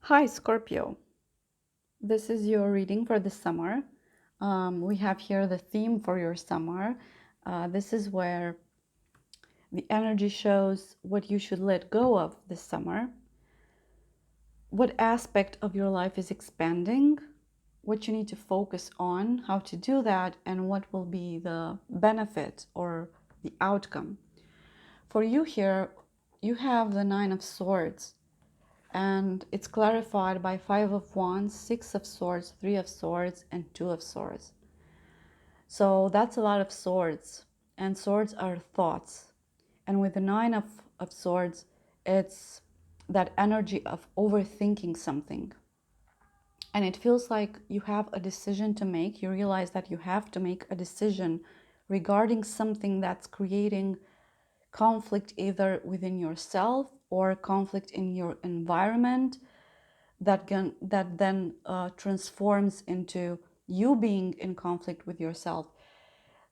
Hi, Scorpio. This is your reading for the summer. We have here the theme for your summer. This is where the energy shows what you should let go of this summer, what aspect of your life is expanding, what you need to focus on, how to do that, and what will be the benefit or the outcome. For you here, you have the Nine of Swords, and it's clarified by Five of Wands, Six of Swords, Three of Swords, and Two of Swords. So that's a lot of swords, and swords are thoughts. And with the Nine of Swords, it's that energy of overthinking something. And it feels like you have a decision to make. You realize that you have to make a decision regarding something that's creating conflict either within yourself or conflict in your environment that then transforms into you being in conflict with yourself.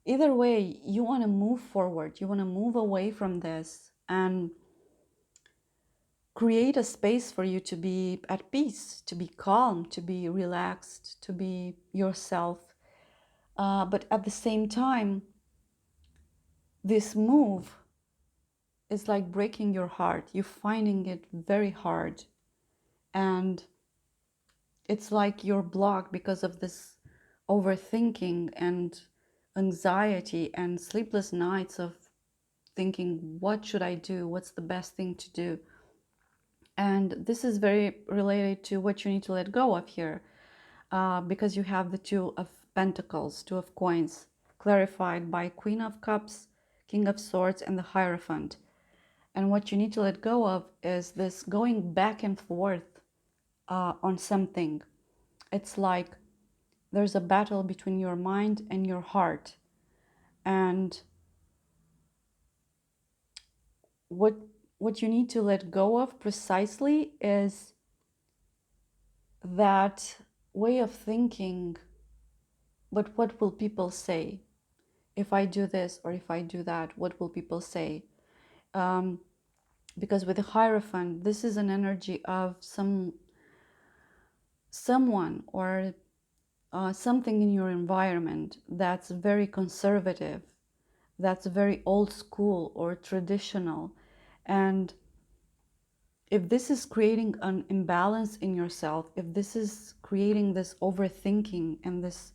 Either way, you want to move forward, you want to move away from this and create a space for you to be at peace, to be calm, to be relaxed, to be yourself. But at the same time, this move is like breaking your heart. You're finding it very hard. And it's like you're blocked because of this overthinking and anxiety and sleepless nights of thinking, what should I do? What's the best thing to do? And this is very related to what you need to let go of here, because you have the Two of Pentacles, Two of Coins, clarified by Queen of Cups, King of Swords, and the Hierophant. And what you need to let go of is this going back and forth on something. It's like there's a battle between your mind and your heart. And what what you need to let go of precisely is that way of thinking, but what will people say if I do this or if I do that? What will people say? Um, because with the Hierophant, this is an energy of someone or something in your environment that's very conservative, that's very old school or traditional. And if this is creating an imbalance in yourself, if this is creating this overthinking and this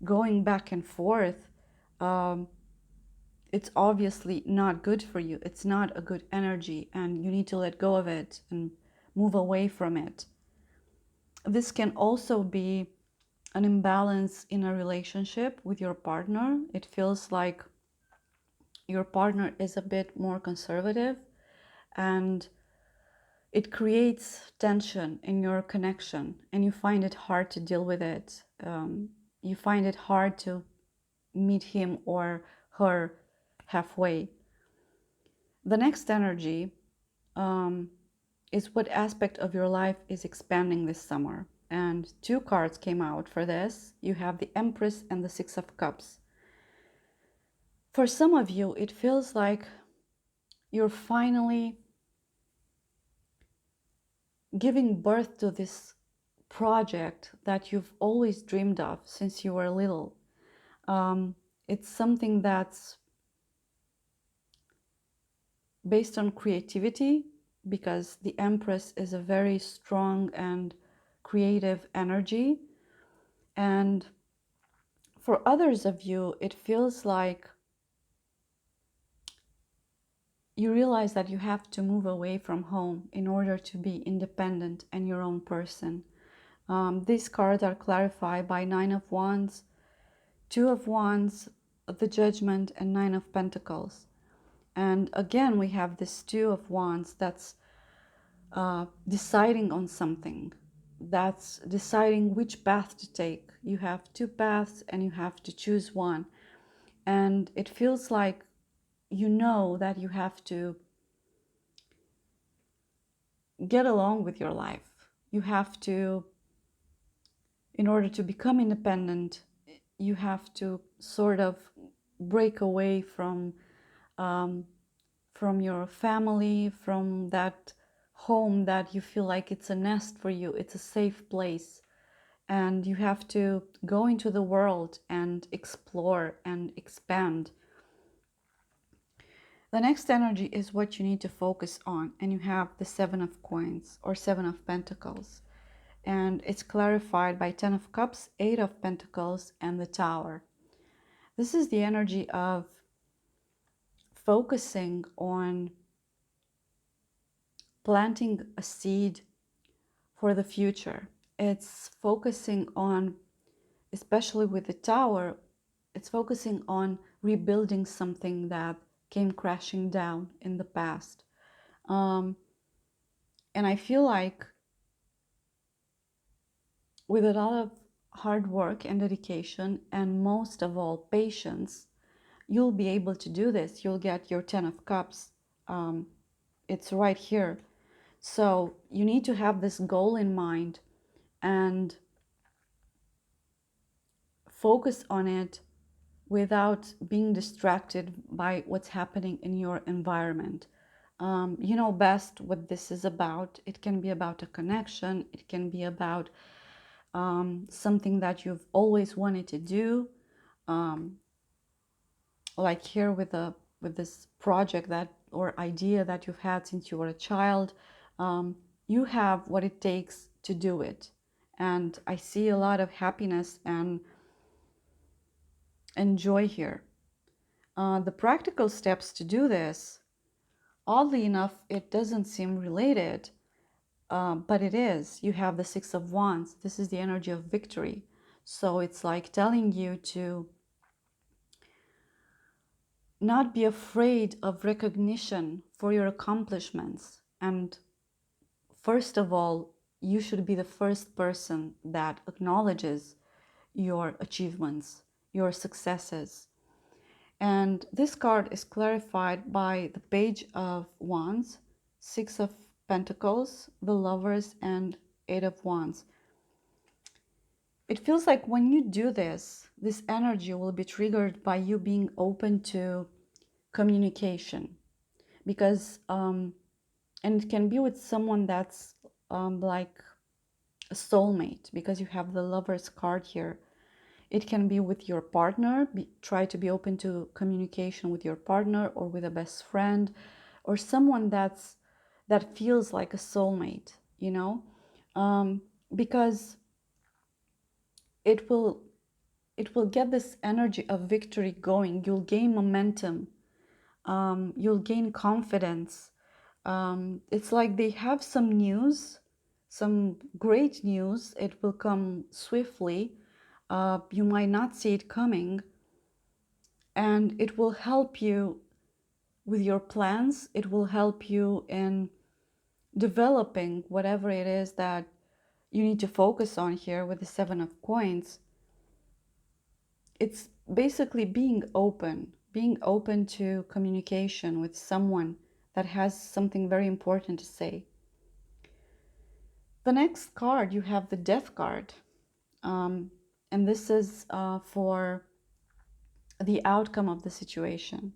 going back and forth, um, it's obviously not good for you. It's not a good energy, and you need to let go of it and move away from it. This can also be an imbalance in a relationship with your partner. It feels like your partner is a bit more conservative, and it creates tension in your connection, and you find it hard to deal with it. You find it hard to meet him or her halfway. The next energy is what aspect of your life is expanding this summer. And two cards came out for this. You have the Empress and the Six of Cups. For some of you, it feels like you're finally giving birth to this project that you've always dreamed of since you were little. It's something that's based on creativity, because the Empress is a very strong and creative energy. And for others of you, it feels like you realize that you have to move away from home in order to be independent and your own person. These cards are clarified by Nine of Wands, Two of Wands, the Judgment, and Nine of Pentacles. And again, we have this Two of Wands that's deciding on something, that's deciding which path to take. You have two paths and you have to choose one. And it feels like you know that you have to get along with your life. You have to, in order to become independent, you have to sort of break away from your family, from that home that you feel like it's a nest for you, it's a safe place, and you have to go into the world and explore and expand. The next energy is what you need to focus on, and you have the Seven of Coins or Seven of Pentacles, and it's clarified by Ten of Cups, Eight of Pentacles, and the Tower. This is the energy of focusing on planting a seed for the future. It's focusing on, especially with the Tower, it's focusing on rebuilding something that came crashing down in the past. And I feel like with a lot of hard work and dedication, and most of all patience, you'll be able to do this. You'll get your Ten of Cups. It's right here. So you need to have this goal in mind and focus on it without being distracted by what's happening in your environment. You know best what this is about. It can be about a connection. It can be about something that you've always wanted to do. Like here with this project that or idea that you've had since you were a child, you have what it takes to do it. And I see a lot of happiness and joy here. The practical steps to do this, oddly enough, it doesn't seem related, but it is. You have the Six of Wands. This is the energy of victory. So it's like telling you to not be afraid of recognition for your accomplishments. And first of all, you should be the first person that acknowledges your achievements, your successes. And this card is clarified by the Page of Wands, Six of Pentacles, the Lovers, and Eight of Wands. It feels like when you do this, this energy will be triggered by you being open to communication. Because, and it can be with someone that's like a soulmate, because you have the Lover's card here. It can be with your partner. Try to be open to communication with your partner or with a best friend or someone that feels like a soulmate, you know, because it will get this energy of victory going. You'll gain momentum. You'll gain confidence. It's like they have some news, some great news. It will come swiftly. You might not see it coming, and it will help you with your plans. It will help you in developing whatever it is that you need to focus on here with the Seven of Coins. It's basically being open to communication with someone that has something very important to say. The next card, you have the Death card. And this is for the outcome of the situation.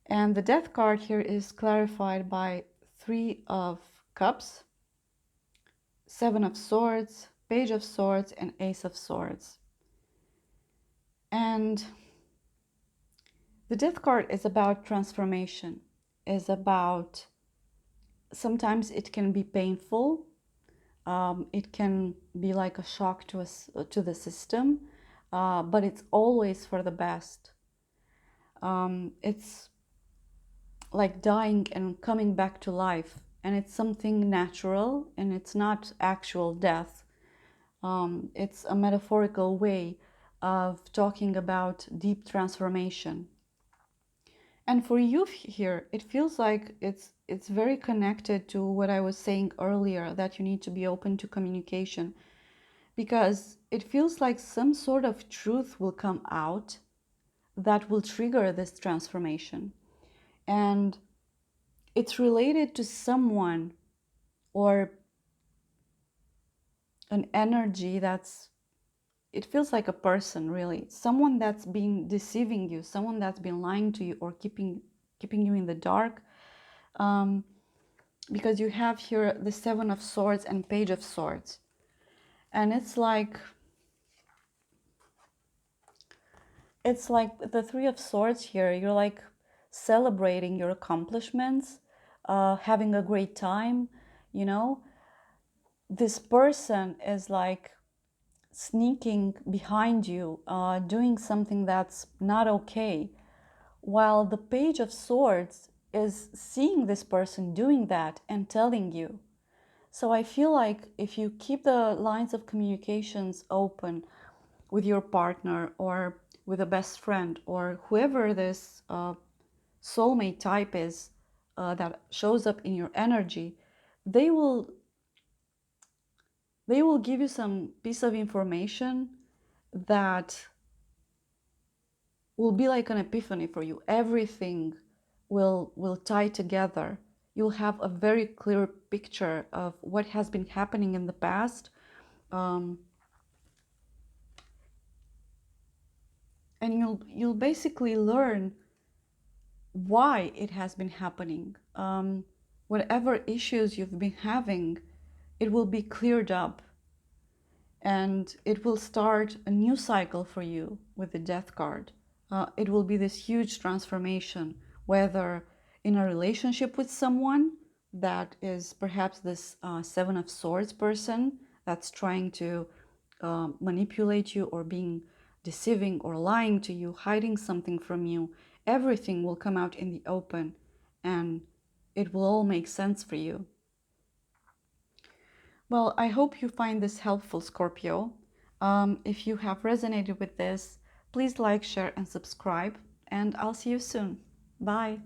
And the Death card here is clarified by Three of Cups, Seven of Swords, Page of Swords, and Ace of Swords. And the Death card is about transformation, is about, sometimes it can be painful. It can be like a shock to us, to the system, but it's always for the best. It's like dying and coming back to life, and it's something natural, and it's not actual death. It's a metaphorical way of talking about deep transformation. And for you here, it feels like it's very connected to what I was saying earlier, that you need to be open to communication, because it feels like some sort of truth will come out that will trigger this transformation. And it's related to someone or an energy that's, it feels like a person, really, someone that's been deceiving you, someone that's been lying to you or keeping you in the dark. because you have here the Seven of Swords and Page of Swords. And it's like the Three of Swords here. You're like celebrating your accomplishments, having a great time, you know. This person is like sneaking behind you, doing something that's not okay, while the Page of Swords is seeing this person doing that and telling you. So I feel like if you keep the lines of communications open with your partner or with a best friend or whoever this soulmate type is that shows up in your energy, they will give you some piece of information that will be like an epiphany for you. Everything will tie together. You'll have a very clear picture of what has been happening in the past, um, and you'll basically learn why it has been happening. Whatever issues you've been having, it will be cleared up, and it will start a new cycle for you with the Death card. It will be this huge transformation, whether in a relationship with someone that is perhaps this Seven of Swords person that's trying to manipulate you or being deceiving or lying to you, hiding something from you. Everything will come out in the open and it will all make sense for you. Well, I hope you find this helpful, Scorpio. If you have resonated with this, please like, share, and subscribe, and I'll see you soon. Bye.